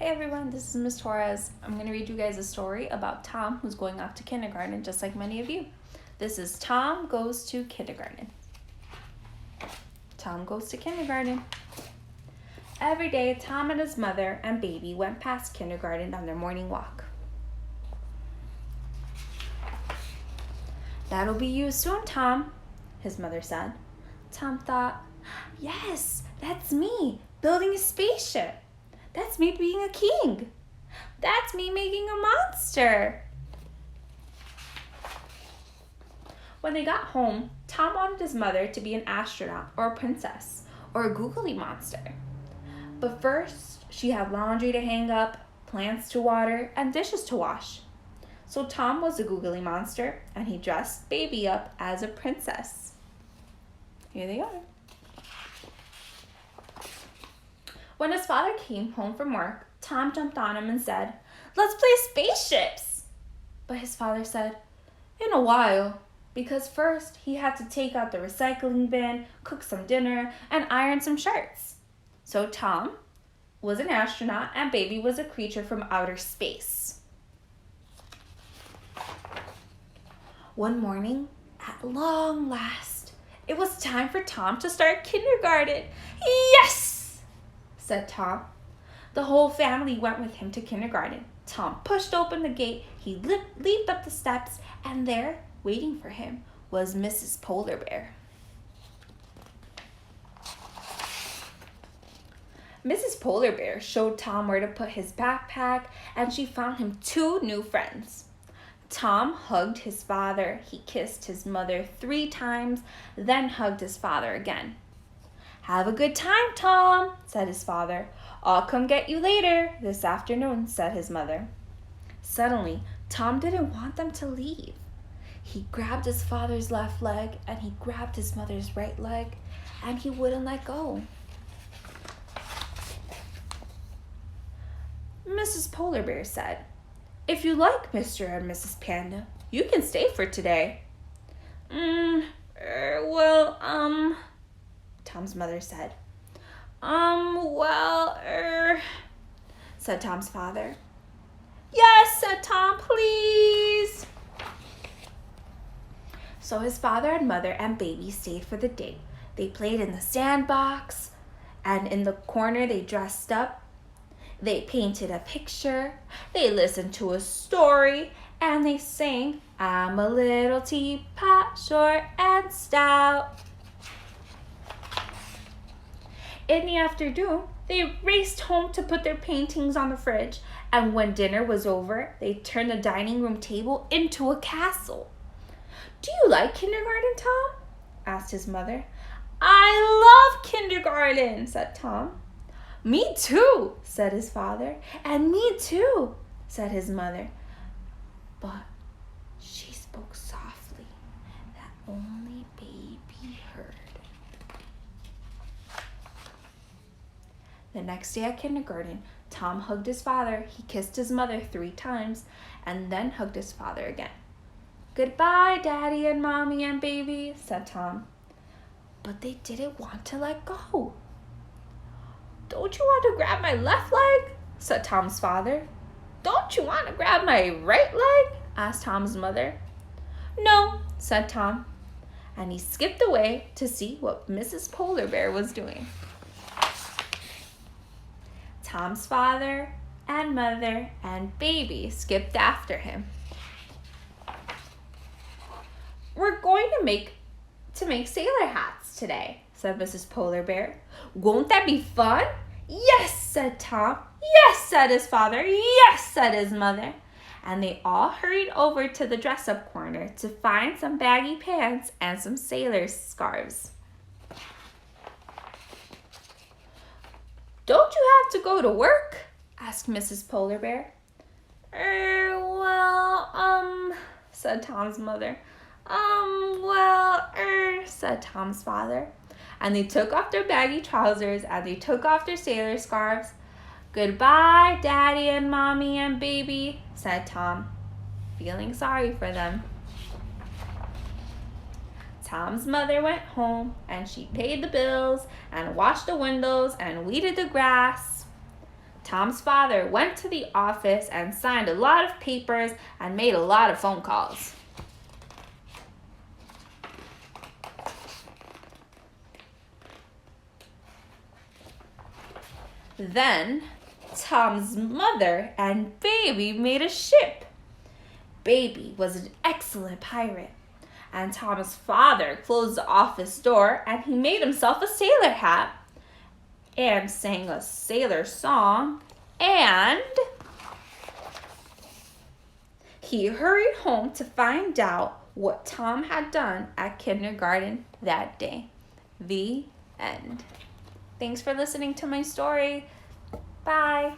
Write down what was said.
Hey everyone, this is Miss Torres. I'm going to read you guys a story about Tom, who's going off to kindergarten, just like many of you. This is Tom Goes to Kindergarten. Tom goes to kindergarten. Every day, Tom and his mother and baby went past kindergarten on their morning walk. "That'll be you soon, Tom," his mother said. Tom thought, "Yes, that's me, building a spaceship. That's me being a king. That's me making a monster." When they got home, Tom wanted his mother to be an astronaut or a princess or a googly monster. But first, she had laundry to hang up, plants to water, and dishes to wash. So Tom was a googly monster, and he dressed baby up as a princess. Here they are. When his father came home from work, Tom jumped on him and said, "Let's play spaceships." But his father said, "In a while," because first he had to take out the recycling bin, cook some dinner, and iron some shirts. So Tom was an astronaut and baby was a creature from outer space. One morning, at long last, it was time for Tom to start kindergarten. "Yes!" said Tom. The whole family went with him to kindergarten. Tom pushed open the gate, he leaped up the steps, and there, waiting for him, was Mrs. Polar Bear. Mrs. Polar Bear showed Tom where to put his backpack, and she found him 2 new friends. Tom hugged his father. He kissed his mother 3 times, then hugged his father again. "Have a good time, Tom," said his father. "I'll come get you later this afternoon," said his mother. Suddenly, Tom didn't want them to leave. He grabbed his father's left leg and he grabbed his mother's right leg, and he wouldn't let go. Mrs. Polar Bear said, "If you like, Mr. and Mrs. Panda, you can stay for today." Tom's mother said. Said Tom's father. "Yes," said Tom, "please." So his father and mother and baby stayed for the day. They played in the sandbox, and in the corner they dressed up. They painted a picture, they listened to a story, and they sang, "I'm a little teapot, short and stout." In the afternoon, they raced home to put their paintings on the fridge, and when dinner was over, they turned the dining room table into a castle. "Do you like kindergarten, Tom?" asked his mother. "I love kindergarten," said Tom. "Me too," said his father. "And me too," said his mother. But she spoke softly, that only baby heard. The next day at kindergarten, Tom hugged his father, he kissed his mother 3 times, and then hugged his father again. "Goodbye, Daddy and Mommy and Baby," said Tom. But they didn't want to let go. "Don't you want to grab my left leg?" said Tom's father. "Don't you want to grab my right leg?" asked Tom's mother. "No," said Tom, and he skipped away to see what Mrs. Polar Bear was doing. Tom's father and mother and baby skipped after him. "We're going to make sailor hats today," said Mrs. Polar Bear. "Won't that be fun?" "Yes," said Tom. "Yes," said his father. "Yes," said his mother. And they all hurried over to the dress-up corner to find some baggy pants and some sailor scarves. "Don't you have to go to work?" asked Mrs. Polar Bear. Said Tom's mother. Said Tom's father. And they took off their baggy trousers and they took off their sailor scarves. "Goodbye, Daddy and Mommy and Baby," said Tom, feeling sorry for them. Tom's mother went home and she paid the bills and washed the windows and weeded the grass. Tom's father went to the office and signed a lot of papers and made a lot of phone calls. Then Tom's mother and Baby made a ship. Baby was an excellent pirate, and Tom's father closed the office door and he made himself a sailor hat and sang a sailor song, and he hurried home to find out what Tom had done at kindergarten that day. The end. Thanks for listening to my story. Bye.